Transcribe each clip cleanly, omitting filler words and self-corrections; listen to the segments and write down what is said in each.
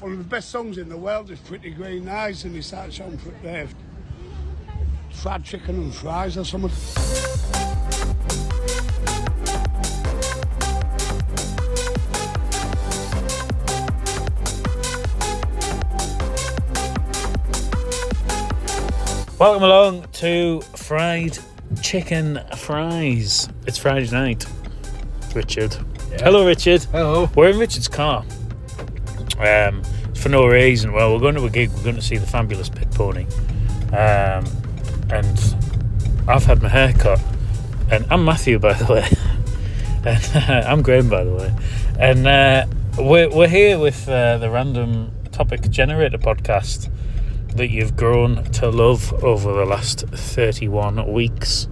one of the best songs in the world is Pretty Green Eyes, and he started showing fried chicken and fries or something. Welcome along to Fried Chicken Fries. It's Friday night. Richard. Yeah. Hello, Richard. Hello. We're in Richard's car. For no reason. Well, we're going to a gig. We're going to see the Fabulous Pit Pony. And I've had my hair cut. And I'm Matthew, by the way. And I'm Graham, by the way. And we're here with the Random Topic Generator podcast that you've grown to love over the last 31 weeks.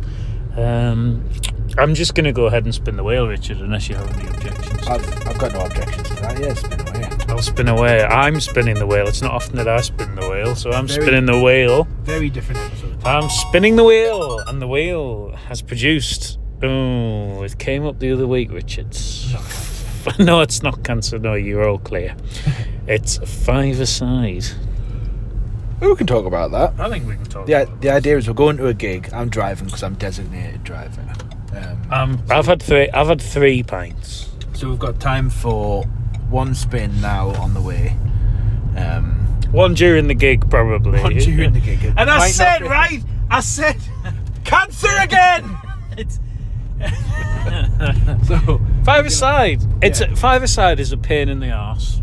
I'm just going to go ahead and spin the wheel, Richard, unless you have any objections. I've got no objections to that. Yeah, spin away. I'll spin away. I'm spinning the wheel. It's not often that I spin the wheel, so I'm spinning the wheel. Very different episode. I'm spinning the wheel, and the wheel has produced... Oh, it came up the other week, Richard. No, it's not cancer. No, you're all clear. It's a five-a-side. We can talk about that. I think we can talk about the idea is we're going to a gig. I'm driving because I'm designated driver. I've had 3 pints. So we've got time for one spin now on the way. One during the gig, probably. One during the gig. And I said, right? I said, cancer again! It's so five-a-side. Five-a-side is a pain in the arse.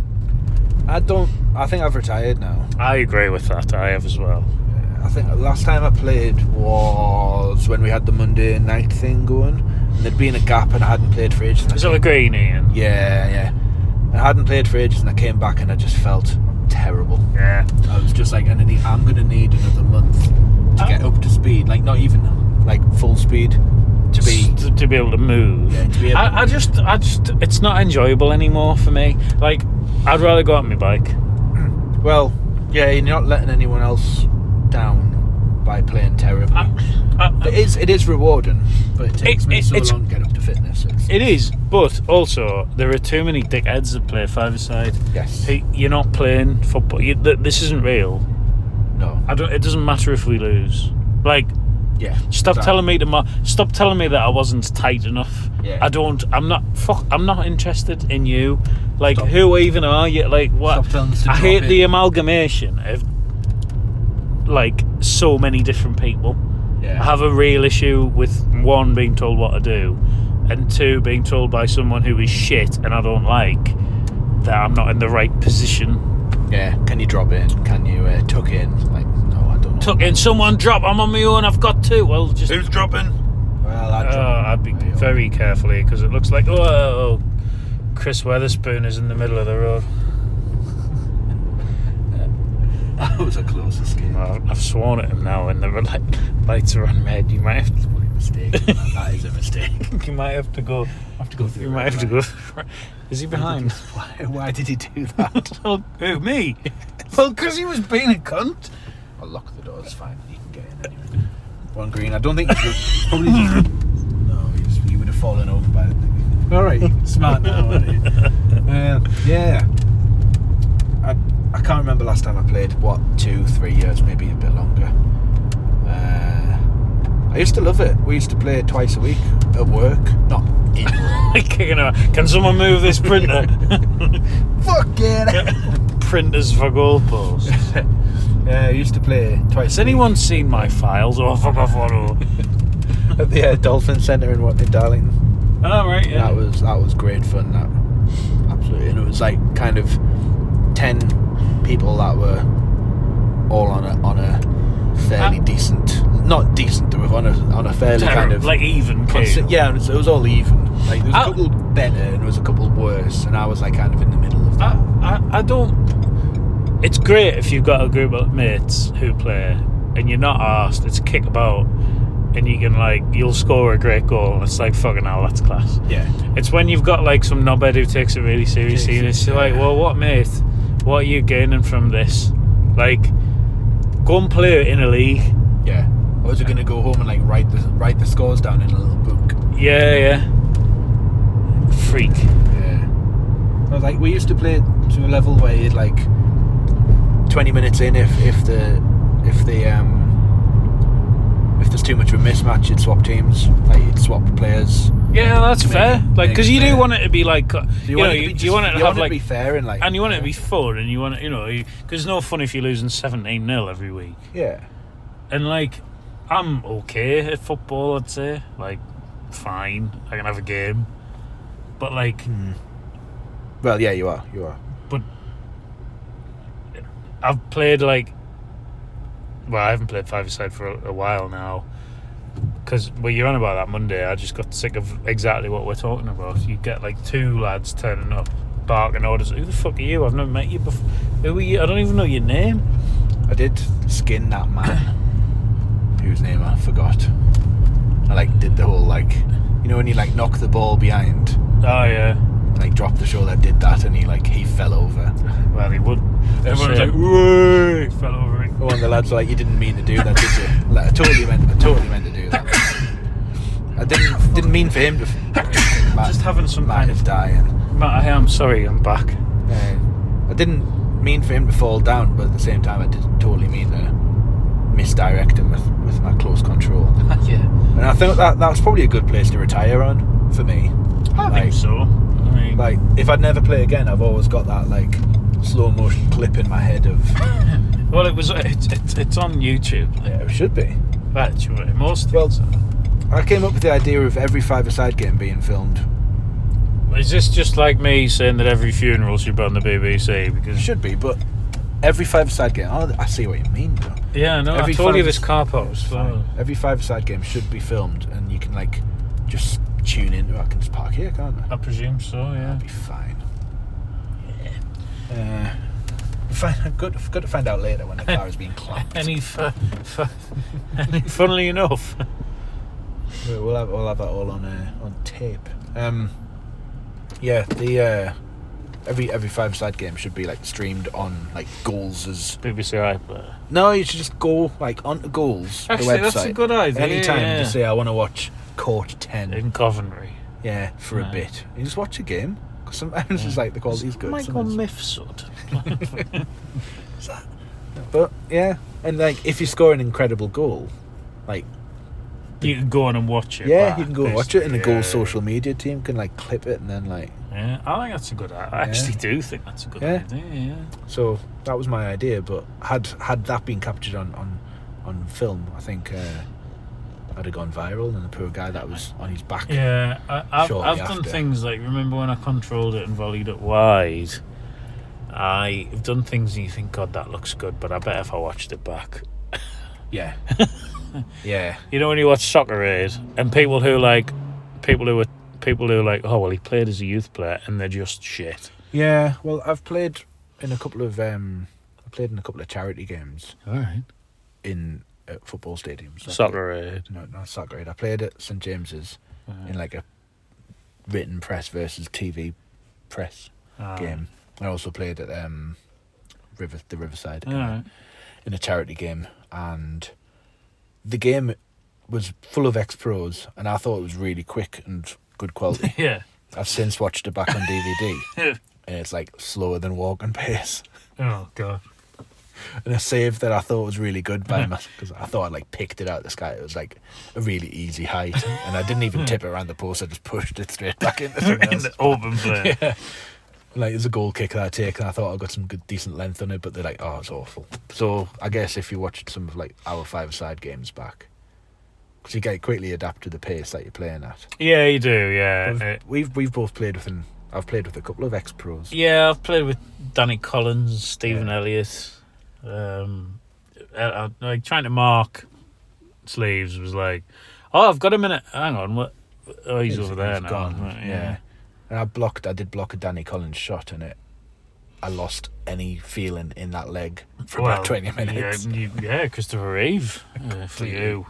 I think I've retired now. I agree with that. I have as well. I think the last time I played was when we had the Monday night thing going, and there'd been a gap and I hadn't played for ages. Was it a green, Ian? Yeah. I hadn't played for ages and I came back and I just felt terrible. Yeah. I was just like, I'm going to need another month to get up to speed. Like, not even like full speed. To be able to move. Yeah, to be able I just it's not enjoyable anymore for me. Like, I'd rather go out on my bike. Well, yeah, you're not letting anyone else down by playing terribly. It is rewarding, but it takes me so long to get up to fitness. It is, but also there are too many dickheads that play five-a-side. Yes. You're not playing football. This isn't real. No. It doesn't matter if we lose. Like, yeah. Stop telling me that I wasn't tight enough. Yeah. I'm not interested in you. Like, who even are you? Like, what? Stop telling us to I drop hate in. the amalgamation of like so many different people. Yeah. I have a real issue with one, being told what to do, and two, being told by someone who is shit and I don't like that I'm not in the right position. Yeah. Can you drop in? Can you tuck in? Like, no, I don't know. Tuck in. Someone drop. I'm on my own. I've got to. Well, just who's dropping? Well, I'd be very careful here because it looks like Chris Weatherspoon is in the middle of the road. That was a close escape. Well, I've sworn at him now, and the lights are on red. You might have to. Mistake. That is a mistake. You might have to go. Through. You might have to go. Is he behind? Why did he do that? Well, who, me? Well, because he was being a cunt. I'll lock the door. It's fine. You can get in anyway. One green. I don't think he's probably just. No, he would have fallen over by the thing. All right, smart now, aren't you? Yeah. I can't remember last time I played. 2-3 years, maybe a bit longer. I used to love it. We used to play it twice a week at work, not in work. Can someone move this printer? Fuck it! Printers for goalposts. Yeah, I used to play twice. Has anyone seen my files? Oh, fuck off! At the Dolphin Centre in Darlington. Oh, right, yeah. That was great fun. That absolutely, and it was like kind of 10 people that were all on a fairly decent, not decent, they were on a fairly kind of like even keel. Yeah, it was all even. Like there was a couple better and there was a couple worse, and I was like kind of in the middle of that. I don't. It's great if you've got a group of mates who play and you're not arsed. It's kick about. And you can you'll score a great goal and it's like, fucking hell, that's class. Yeah. It's when you've got like some knobhead who takes it really seriously and it's like, well, what mate? What are you gaining from this? Like, go and play it in a league. Yeah. Or is it going to go home and write the scores down in a little book? Yeah. Freak. Yeah. I was we used to play. So to a level where you'd like 20 minutes in, if there's too much of a mismatch, you'd swap teams, like you'd swap players. Yeah, that's fair. Like, because you do want it to be like, you want it to have like, be fair and like, and you want it to be fun, and you want it, because it's no fun if you're losing 17-0 every week. Yeah. And like, I'm okay at football, I'd say. Like, fine, I can have a game, but like, well, yeah, you are. But I've played like, well, I haven't played five-a-side for a while now. Because when you're on about that Monday, I just got sick of exactly what we're talking about. You get like two lads turning up, barking orders. Who the fuck are you? I've never met you before. Who are you? I don't even know your name. I did skin that man, whose name I forgot. I like did the whole like, when you like knock the ball behind. Oh yeah. And like drop the shoulder. I did that, and he fell over. Well, he would. Everyone was like, "Whoa!" He fell over. One of the lads were like, "You didn't mean to do that, did you?" Like, I totally meant to do that. I didn't mean for him to. Just having some kind of dying. Matt, I'm sorry, I'm back. I didn't mean for him to fall down, but at the same time, I did totally mean to misdirect him with my close control. Yeah. And I think that was probably a good place to retire on for me. I think so. I mean, like, if I'd never play again, I've always got that like slow motion clip in my head of. Well, it's on YouTube. Yeah, it should be. Actually, most well, things are. I came up with the idea of every five-a-side game being filmed. Is this just like me saying that every funeral should be on the BBC? Because it should be, but every five-a-side game. Oh, I see what you mean, though. Yeah, no, I told you this car park was fine. Every five-a-side game should be filmed, and you can like just tune in. I can just park here, can't I? I presume so. Yeah, that'll be fine. Yeah. Fine. I've got to find out later when the car is being clamped. Funnily enough, we'll have that all on tape. Yeah, the every five-a-side game should be like streamed on like Goals' BBC iPlayer. No, you should just go like onto Goals, actually, the website. That's a good idea. Anytime to say I want to watch Court 10 in Coventry. Yeah, for a bit. You just watch a game. Because sometimes it's like the quality's good. Michael Mifsud. But yeah, and like if you score an incredible goal, like you can go on and watch it. Yeah, you can go and watch it, and the Goals social media team can like clip it and then like. Yeah, I think that's a good idea. I actually do think that's a good idea. Yeah. So that was my idea, but had that been captured on film, I think I'd have gone viral, and the poor guy that was on his back. Yeah, I've done things like, remember when I controlled it and volleyed it wide? I've done things and you think, God, that looks good, but I bet if I watched it back. Yeah. Yeah. You know when you watch Soccer Aid and people who are like, oh well, he played as a youth player and they're just shit. Yeah, well, I've played in a couple of charity games. All right. In football stadiums. Soccer Aid. No, not Soccer Aid. I played at St James's in like a written press versus TV press game. I also played at the Riverside in a charity game, and the game was full of ex-pros, and I thought it was really quick and good quality. Yeah. I've since watched it back on DVD, and it's like slower than walking pace. Oh God. And a save that I thought was really good by him, because I thought I like picked it out of the sky. It was like a really easy height, and I didn't even tip it around the post. I just pushed it straight back into the open play. Yeah. Like, it was a goal kick that I take, and I thought I got some good, decent length on it, but they're like, oh, it's awful. So I guess if you watched some of like our five-a-side games back, because you get quickly adapt to the pace that you're playing at. Yeah, you do. Yeah, we've both played with I've played with a couple of ex-pros. Yeah, I've played with Danny Collins, Stephen Elliott. Like trying to mark sleeves was like, oh, I've got a minute. Hang on, what? Oh, he's over there now. Gone. Right, yeah. And I did block a Danny Collins shot, and I lost any feeling in that leg for about 20 minutes. Yeah, Christopher Reeve for you.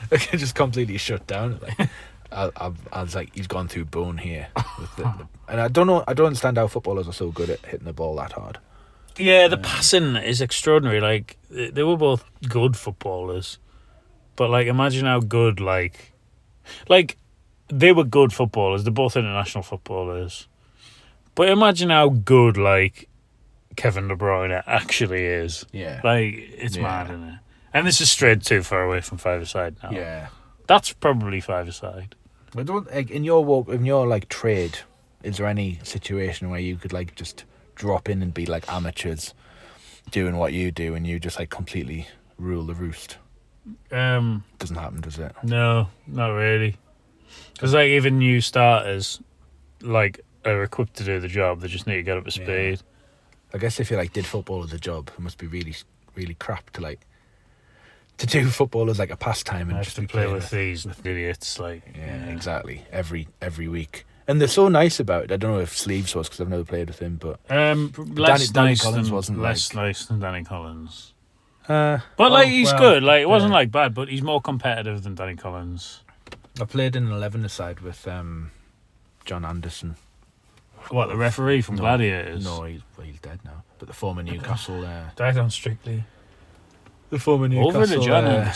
I just completely shut down. Like, I was like, he's gone through bone here. And I don't understand how footballers are so good at hitting the ball that hard. Yeah, the passing is extraordinary. Like, they were both good footballers, but like, imagine how good like they were good footballers. They're both international footballers, but imagine how good like Kevin De Bruyne actually is. Yeah. Like, it's mad, isn't it? And this is straight too far away from five-a-side now. Yeah. That's probably five-a-side. I don't, like, in your like trade, is there any situation where you could like just drop in and be like amateurs doing what you do and you just like completely rule the roost? Doesn't happen, does it? No, not really. Because like even new starters, like, are equipped to do the job. They just need to get up to speed. I guess if you like did football as a job, it must be really, really crap to like to do football as like a pastime and I just have to play with these idiots. Like, yeah, exactly. Every week, and they're so nice about it. I don't know if Sleeves was because I've never played with him, but Danny Collins wasn't less nice than Danny Collins. But like he's good. Like it wasn't like bad, but he's more competitive than Danny Collins. I played in an 11-a-side with John Anderson. What, the referee from Gladiators? No, he's dead now. But the former Newcastle died on Strictly. The former Newcastle over the John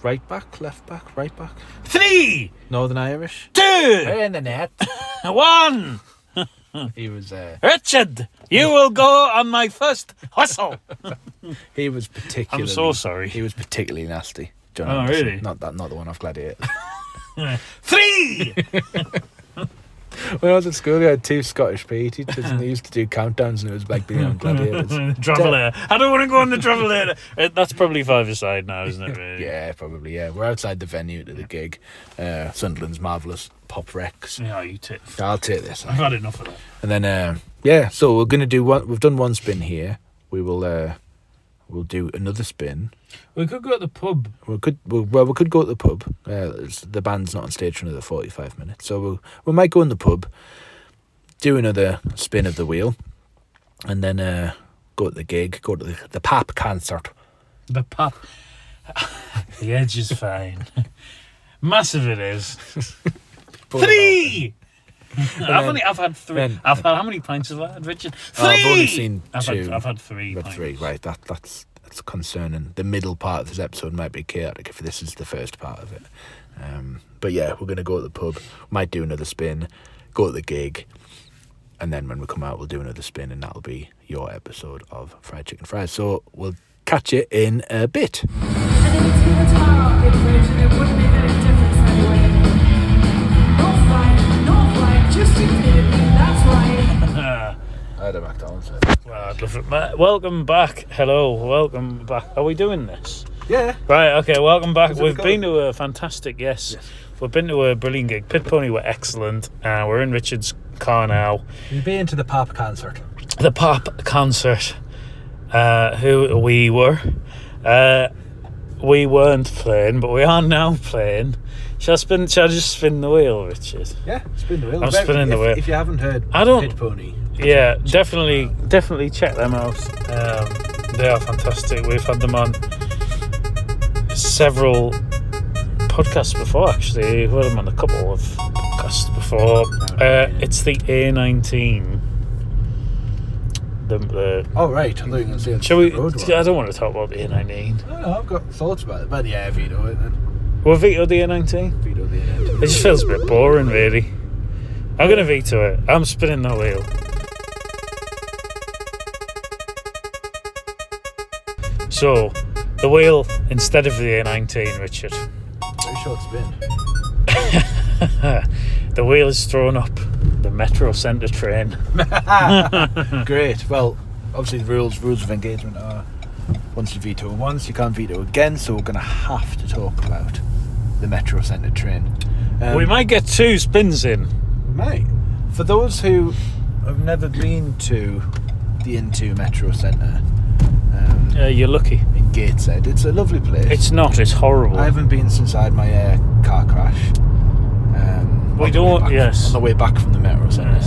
right back, left back, right back. 3, Northern Irish. 2, in the net. 1. He was Richard, you will go on my first whistle. He was particularly. I'm so sorry. He was particularly nasty. John Oh, Anderson. really? Not the one off Gladiator. 3. When I was at school, we had 2 Scottish PE teachers, and they used to do countdowns, and it was like being on Gladiators. Travelator. I don't want to go on the Travelator. That's probably five-a-side now, isn't it? Really? Yeah, probably. Yeah, we're outside the venue to the gig. Sunderland's marvellous Pop Rex. Yeah, you take. I'll take this. I've had enough of that. And then, so we're gonna do one. We've done one spin here. We will. We'll do another spin. We could go to the pub. We could go to the pub. The band's not on stage for another 45 minutes, so we might go in the pub, do another spin of the wheel, and then go to the gig, go to the pap concert. The pap. The edge is fine. Massive it is. 3. I've had 3. How many pints have I had, Richard? 3. I've only seen 2. I've had 3 pints. 3, right? That's concerning. The middle part of this episode might be chaotic if this is the first part of it. But yeah, we're gonna go to the pub. Might do another spin, go to the gig, and then when we come out, we'll do another spin, and that'll be your episode of Fried Chicken Fries. So we'll catch you in a bit. I had a McDonald. Well, I'd love it. Welcome back. Hello, welcome back. Are we doing this? Yeah. Right, okay, welcome back. We've been to a fantastic, yes. We've been to a brilliant gig. Pit Pony were excellent. We're in Richard's car now. You've been to the pop concert. The pop concert. Who we were. We weren't playing, but we are now playing. Shall I just spin the wheel, Richard? Yeah, spin the wheel. I'm spinning the wheel. If you haven't heard Pit Pony. Yeah, definitely check them out. They are fantastic. We've had them on several podcasts before, actually. We've had them on a couple of podcasts before. It's the A19. Oh, right. I thought you were going to say shall we? I don't want to talk about the A19. No, I've got thoughts about it. But yeah, veto it then. We'll veto the A19? Veto the A19. It just feels a bit boring, really. I'm going to veto it. I'm spinning the wheel. So, the wheel instead of the A19, Richard. Very short spin. The wheel is thrown up the MetroCentre train. Great. Well, obviously the rules of engagement are once you veto once, you can't veto again, so we're going to have to talk about the MetroCentre train. We might get 2 spins in. We might. For those who have never been to the Into MetroCentre, you're lucky. In Gateshead, it's a lovely place. It's not. It's horrible. I haven't been since I had my car crash. We don't. Yes. On the way back from the MetroCentre,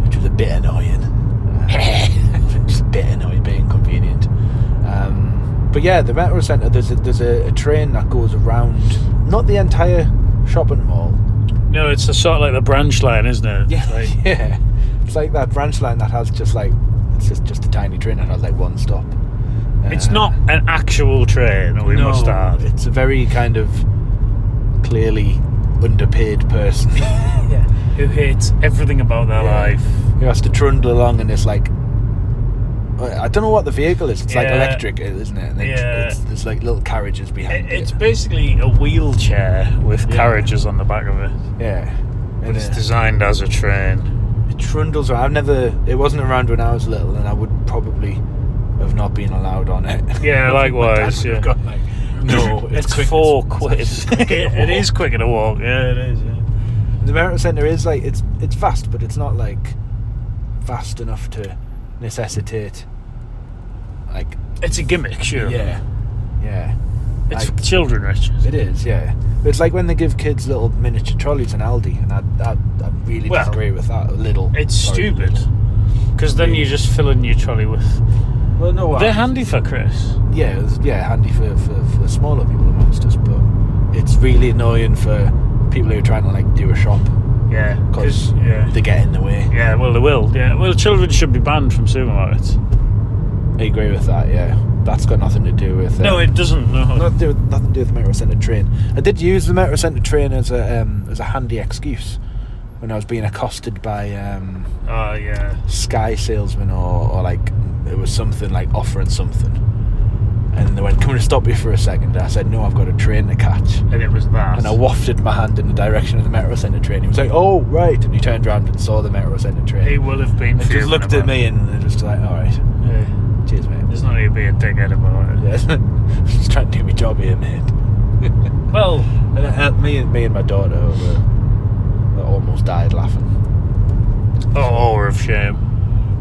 which was a bit annoying. Just a bit annoying, bit inconvenient. But yeah, the MetroCentre. There's a train that goes around, not the entire shopping mall. No, it's a sort of like the branch line, isn't it? Yeah, right. Yeah. It's like that branch line that has just like just a tiny train that has like one stop. It's not an actual train, we must add. It's a very kind of clearly underpaid person. Yeah. Who hates everything about their life. Who has to trundle along in this like I don't know what the vehicle is. It's like Yeah. electric, isn't it? And there's like little carriages behind It's it. basically a wheelchair with Yeah. carriages on the back of it. Yeah. But it's designed as a train. It trundles around. It wasn't around when I was little, and I would probably have not been allowed on it. Yeah, I think my dad likewise, would have yeah. gone like, no, It's quick, £4. it's quicker to It walk. is quicker to walk. Yeah, it is. Yeah. The MetroCentre is like it's vast, but it's not like vast enough to necessitate like It's a gimmick, sure. yeah. It's Like, for children, Richard. it is, yeah. But it's like when they give kids little miniature trolleys in Aldi, and I really Well, disagree with that a little. It's Sorry, stupid. little. Because then you just fill in your trolley with. Well, no, They're handy for Chris. yeah, handy for smaller people amongst us, but it's really annoying for people who are trying to like do a shop Yeah. because Yeah. they get in the way. Yeah, well, they will. Yeah. Well, children should be banned from supermarkets. I agree with that. Yeah, that's got nothing to do with. No, it doesn't. No. Nothing to do with the MetroCentre train. I did use the MetroCentre train as a handy excuse when I was being accosted by Oh, yeah. Sky salesman or like it was something like offering something, and they went, "Come and stop you for a second." I said, "No, I've got a train to catch." And it was that. And I wafted my hand in the direction of the MetroCentre train. He was like, "Oh, right," and he turned around and saw the MetroCentre train. He will have been. He just fuming looked at about me and just like, "All right, Yeah. cheers, mate." There's no need to be a dickhead about it. Yeah, just trying to do my job here, mate. Well, And me and my daughter were almost died laughing. or of shame.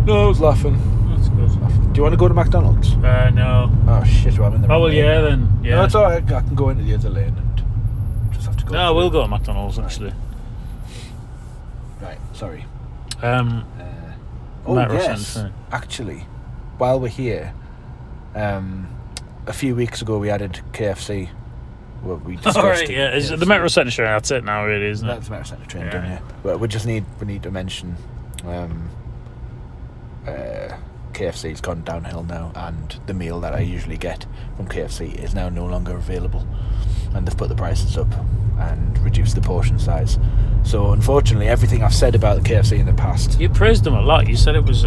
No, I was laughing. That's good. Do you want to go to McDonald's? No. Oh shit! Well, I'm in the. Oh, wrong well, lane. yeah, then. Yeah. No, it's alright. I can go into the other lane and just have to go. No, through. we'll go to McDonald's, actually. Right. Sorry. Um, Oh yes. MetroCentre. Actually, while we're here, a few weeks ago we added KFC. Well, we discussed all right, it, yeah. Is it the KFC. MetroCentre train? That's it now, really, isn't it? That's the MetroCentre train, Yeah. done, yeah. But we need to mention KFC's gone downhill now, and the meal that I usually get from KFC is now no longer available, and they've put the prices up and reduced the portion size. So unfortunately, everything I've said about the KFC in the past, You praised them a lot. You said it was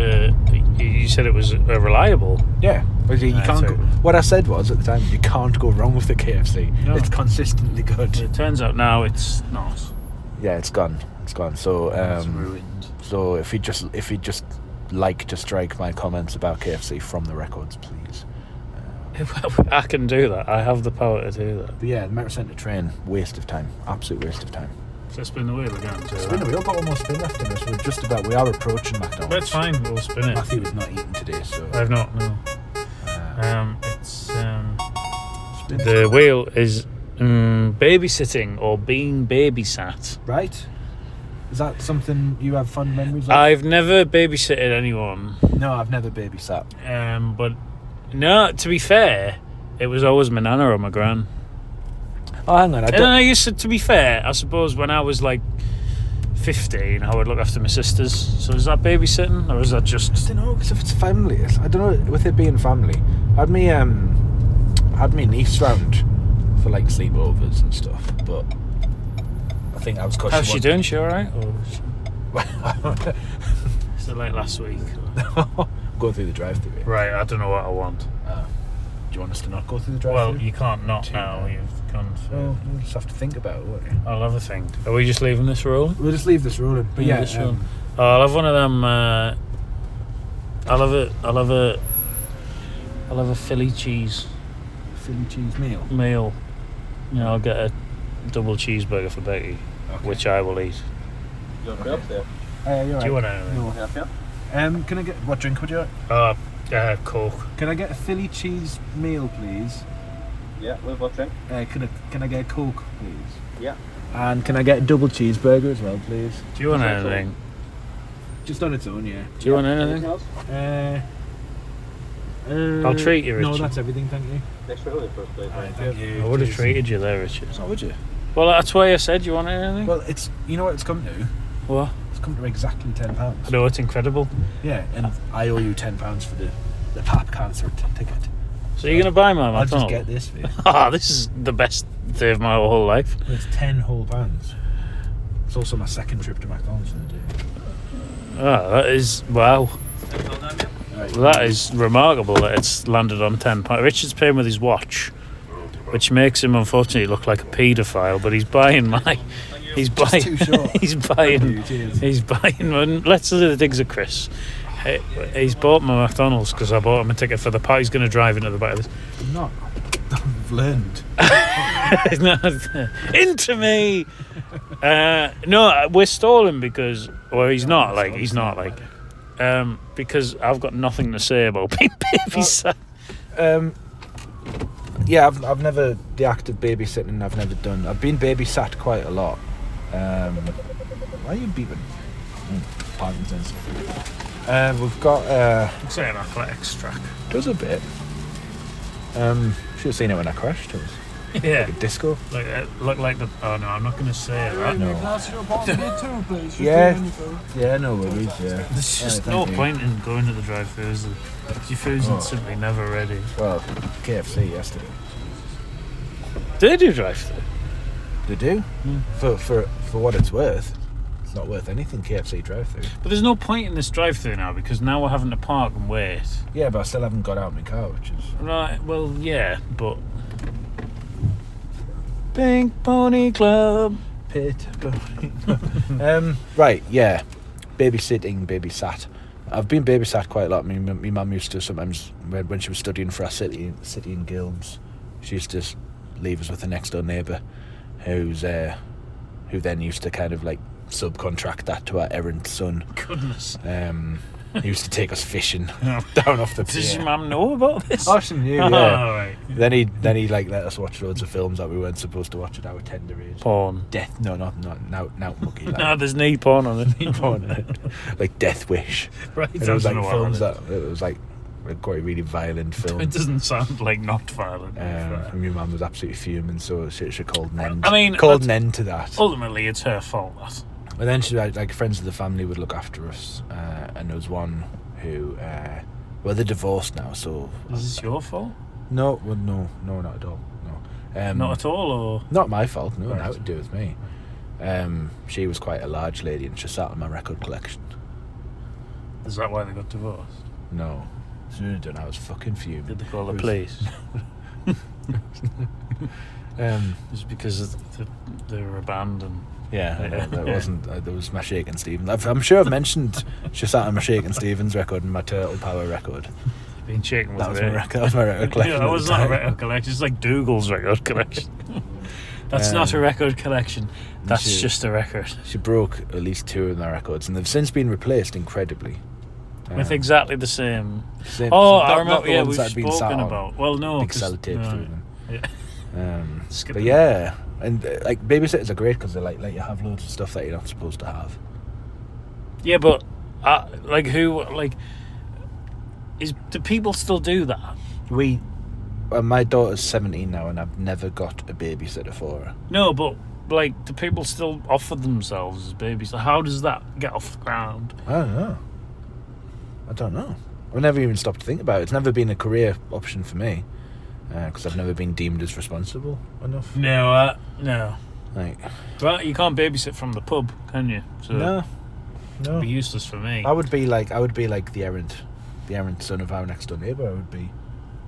reliable. yeah, but you Right, can't so- go. What I said was at the time, you can't go wrong with the KFC. No. It's consistently good. It turns out now it's not. Yeah, it's gone. So It's ruined. So if you just like to strike my comments about KFC from the records, please. I can do that. I have the power to do that. But yeah, the MetroCentre train, waste of time. Absolute waste of time. So spin the wheel again. Spin the wheel, got one more spin left in us. We are approaching McDonald's. That's fine. We'll spin it. Matthew is not eating today, so I've not. No. It's spin. the wheel is babysitting or being babysat. Right. Is that something you have fond memories of? I've never babysitted anyone. No, I've never babysat. But no, to be fair, it was always my nana or my gran. Oh, hang on. And then I used to be fair, I suppose when I was like 15, I would look after my sisters. So is that babysitting, or is that I just? don't know, because if it's family, I don't know. With it being family, I had me niece round for like sleepovers and stuff, but I think that was because How's she doing? She all right? Is it like last week? Go through the drive-through. Yeah. Right, I don't know what I want. Do you want us to not go through the Well, drive-through? you can't not Too now. bad. You've gone through. Well, we'll just have to think about it, won't we? I'll have a think. Are we just leaving this rolling? We'll just leave this rolling. But yeah, this rolling. I'll have one of them. I'll have a Philly cheese Philly cheese meal. meal. You know, I'll get a double cheeseburger for Becky, Okay. which I will eat. You want to be up there? You're Do you right. want anything? No. Yeah. Can I get what drink would you like? Coke. Can I get a Philly cheese meal, please? Yeah, with what drink? Can I get a Coke, please? Yeah. And can I get a double cheeseburger as well, please? Do you want Is that anything? Just on its own, yeah. Do you want Anything anything? else? I'll treat you, No, Richard. that's everything, thank you. Next for first place. Thank you. I would have treated you there, Richard. Oh, would you? Well, that's why I said you want anything. Well, it's you know what it's come to. What? It's come to exactly £10. I know, it's incredible. Yeah, and I owe you £10 for the pap concert ticket. So you're going to buy my I'll just McDonald? get this for you. This is the best day of my whole life. It's £10 whole. It's also my second trip to McDonald's in a day. That is, wow. Well, that is remarkable that it's landed on £10. Richard's paying with his watch, which makes him unfortunately look like a paedophile. But he's buying my. He's buying. Too short. He's buying. He's buying. Let's do the digs of Chris. He's bought my McDonald's because I bought him a ticket for the party. He's going to drive into the back of this. I'm not. I've learned. Into me. No, we're stalling because. Well, he's not like. Because I've got nothing to say about being babysat. Yeah, I've never the act of babysitting. I've never done. I've been babysat quite a lot. Why are you beeping? Parkinson's. We've got. It's an athletics track. Does a bit. Should have seen it when I crashed. It was Yeah. like a disco. Look like the. Oh no, I'm not going to say that. No. Yeah. Yeah, no worries. Yeah. There's just Alright, no thank you. point in going to the drive-thrus. Your food's simply never ready. Well, KFC yesterday. Do they do drive-thru? They do. For what it's worth. It's not worth anything. KFC drive-through. But there's no point in this drive-thru now because now we're having to park and wait. Yeah, but I still haven't got out of my car, which is. Right. Well, yeah, but. Pink Pony Club. Pit. Right, yeah. Babysitting, babysat. I've been babysat quite a lot. My mum used to sometimes, when she was studying for our city in Guilds, she used to leave us with the next door neighbour who then used to kind of like subcontract that to our errant son. Goodness. He used to take us fishing down off the pier. Does your mum know about this? Oh, she knew, yeah. Oh, right. Then he like let us watch loads of films that we weren't supposed to watch at our tender age. Porn. Death, no, not now mucky. Like, No, there's knee porn on it. porn, like Death Wish. Right. And it was like films that it was like quite really violent film. It doesn't sound like not violent. And my mum was absolutely fuming, so she called an end. I mean, called an end to that. Ultimately, it's her fault. That. And then she like friends of the family would look after us, and there was one who, well, they're divorced now, so. Is this your fault? No, well, no, not at all. No, Not at all, or not my fault. No, Right. nothing to do with me. She was quite a large lady, and she sat on my record collection. is that why they got divorced? No, soon done. I was fucking fuming. Did they call the It was- police? Just because they were abandoned. Yeah, that wasn't. There was my Shakin' Stevens. I'm sure I've mentioned she sat on my Shakin' Stevens record and my Turtle Power record. Being shaken with That was it. my record. That was my record collection. Yeah, at that the was not a time. record collection. It's like Dougal's record collection. That's not a record collection. That's she- just a record. She broke at least 2 of my records, and they've since been replaced incredibly. With exactly the same. Same- Oh, not- I remember. not the Yeah, ones we've that had been sat spoken on. about. Well, no. Big 'cause- sellotape no, through them. Yeah. Skip But it. yeah, and like babysitters are great because they let you have loads of stuff that you're not supposed to have. Yeah, but like who like do people still do that? My daughter's 17 now, and I've never got a babysitter for her. No, but like do people still offer themselves as babies? How does that get off the ground? I don't know. I've never even stopped to think about it. It's never been a career option for me because I've never been deemed as responsible enough. No. Like, Well, you can't babysit from the pub, can you? So no. it'd be useless for me. I would be like the errant son of our next door neighbour. I would be.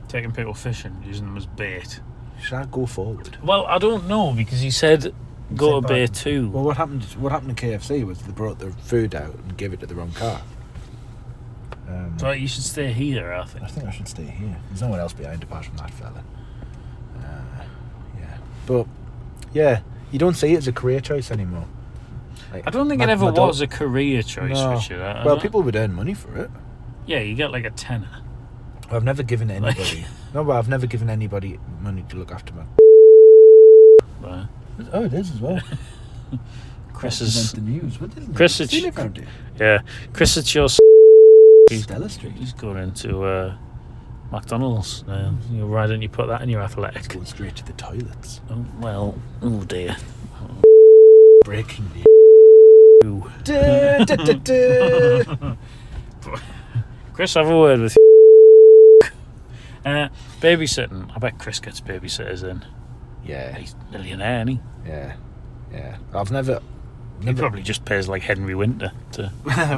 Taking people fishing, using them as bait. Should I go forward? Well, I don't know because he said go to bay 2. Well, what happened to KFC was they brought their food out and gave it to the wrong car. So you should stay here, I I think. think I should stay here. There's no one else behind apart from that fella. Yeah, but yeah, you don't see it as a career choice anymore. Like, I don't think it ever was a career choice, No. Richard. Well, people would earn money for it. Yeah, you get like a tenner. I've never given anybody. No, but I've never given anybody money to look after me. Right. Oh, it is as well. Chris is. the news. What is Chris is. Seen it around here? Yeah, Chris, it's your. Stella Street. He's going into McDonald's now. Why don't you put that in your athletics? Going straight to the toilets. Oh, well, oh dear. Breaking news. Ooh. Da. Chris, have a word with babysitting. I bet Chris gets babysitters in. Yeah, He's a millionaire, isn't he? yeah. I've never. He probably just pays like Henry Winter to.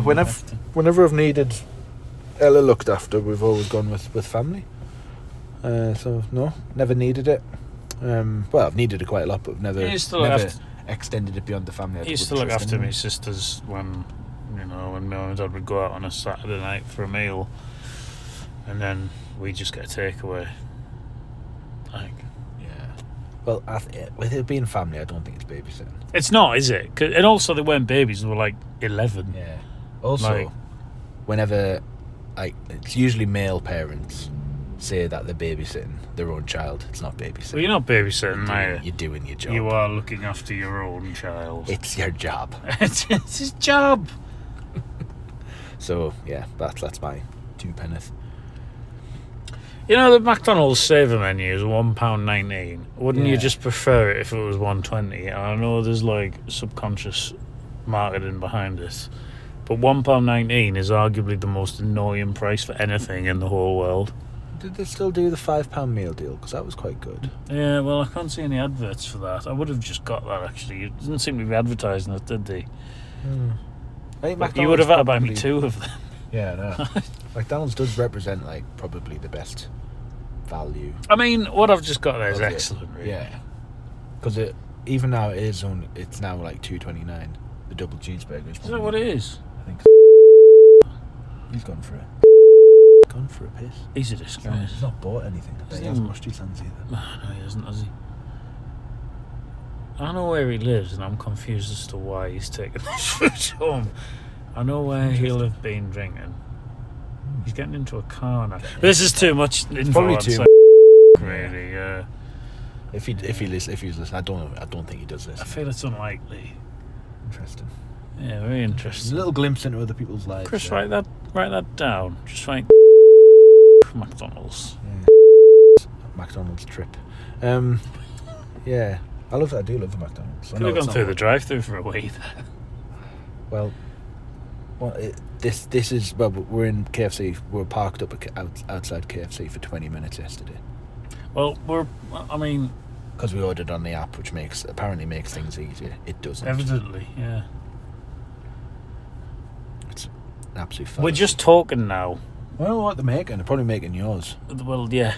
Whenever I've needed Ella looked after. We've always gone with family. So no, never needed it. Well, I've needed it quite a lot, but never extended it beyond the family. I used to look after my sisters when my mum and dad would go out on a Saturday night for a meal, and then we just get a takeaway. Well, with it being family, I don't think it's babysitting. It's not, is it? And also, they weren't babies; they were like 11. Yeah. Also, whenever it's usually male parents say that they're babysitting their own child. It's not babysitting. Well, you're not babysitting, are you? You're doing your job. You are looking after your own child. It's your job. It's his job. So yeah, that's my 2 pence. The McDonald's saver menu is £1.19. Wouldn't you just prefer it if it was $1.20? I know there's subconscious marketing behind it, but £1.19 is arguably the most annoying price for anything in the whole world. Did they still do the £5 meal deal? Because that was quite good. Yeah, well, I can't see any adverts for that. I would have just got that, actually. It didn't seem to be advertising it, did they? I think you would have had to buy me 2 of them. Yeah, I know. McDonald's does represent probably the best value. I mean, what I've just got there is excellent, really. Yeah, because even now it's now $2.29. The double cheeseburger. Is that what it is? I think. He's gone for it. Gone for a piss. He's a disgrace. He's not bought anything. He hasn't washed his hands either. No, he hasn't, has he? I know where he lives, and I'm confused as to why he's taking this food home. I know where he'll have been drinking. He's getting into a car now. This is too much info. Probably too much. Really, yeah. If he's listening, I don't think he does this. I feel it's unlikely. Interesting. Yeah, very interesting. A little glimpse into other people's lives. Chris, write that down. Just write McDonald's. Yeah. McDonald's trip. Yeah, I do love the McDonald's. Could have gone through the drive-thru for a wee there. Well, this is we're in KFC. We're parked up outside KFC for 20 minutes yesterday. Well, because we ordered on the app, which apparently makes things easier. It doesn't. Evidently, yeah. It's an absolute fact. We're just talking now. Well, what they're making? They're probably making yours. Well, yeah.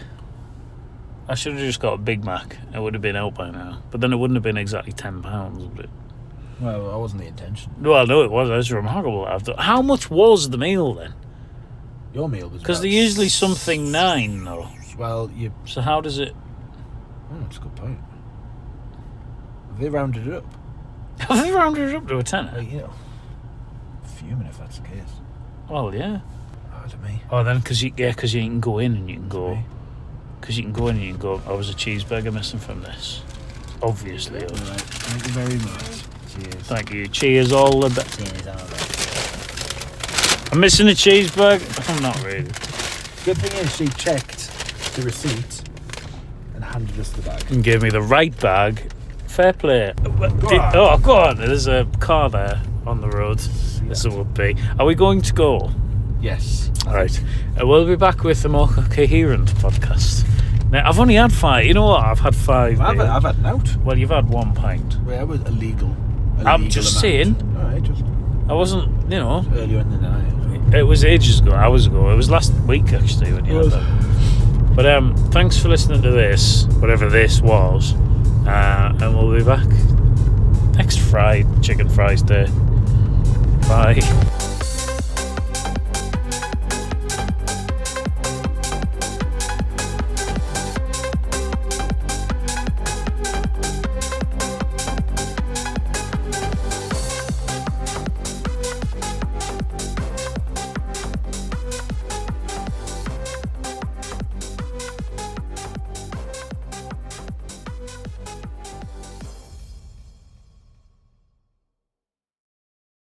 I should have just got a Big Mac. It would have been out by now. But then it wouldn't have been exactly £10, would it? Well, that wasn't the intention. Well, no, it was. It was remarkable. How much was the meal then? Your meal was because they're usually something $9, though. Well, So how does it? Oh, that's a good point. Have they rounded it up? Have they rounded it up to a tenner? Well, fuming if that's the case. Well, yeah. Oh, to me. Oh, then because you can go in and you can go. Because you can go in and you can go. I was a cheeseburger missing from this. Obviously. All right. Thank you very much. Cheers. Thank you. Cheers, all the best. Cheers, all the best. I'm missing a cheeseburger. I'm not really. Good thing is she checked the receipt and handed us the bag. And gave me the right bag. Fair play. Go on. Go on. There's a car there on the road. Yeah. As it would be. Are we going to go? Yes. All right. We'll be back with a more coherent podcast. Now, I've only had 5. You know what? I've had 5. I've had an out. Well, you've had 1 pint. Well, that was illegal. I'm just saying. All right, just. I wasn't, Earlier in the night. It was ages ago, hours ago. It was last week, actually, when you had that. But thanks for listening to this, whatever this was. And we'll be back next Chicken Fries Day. Bye.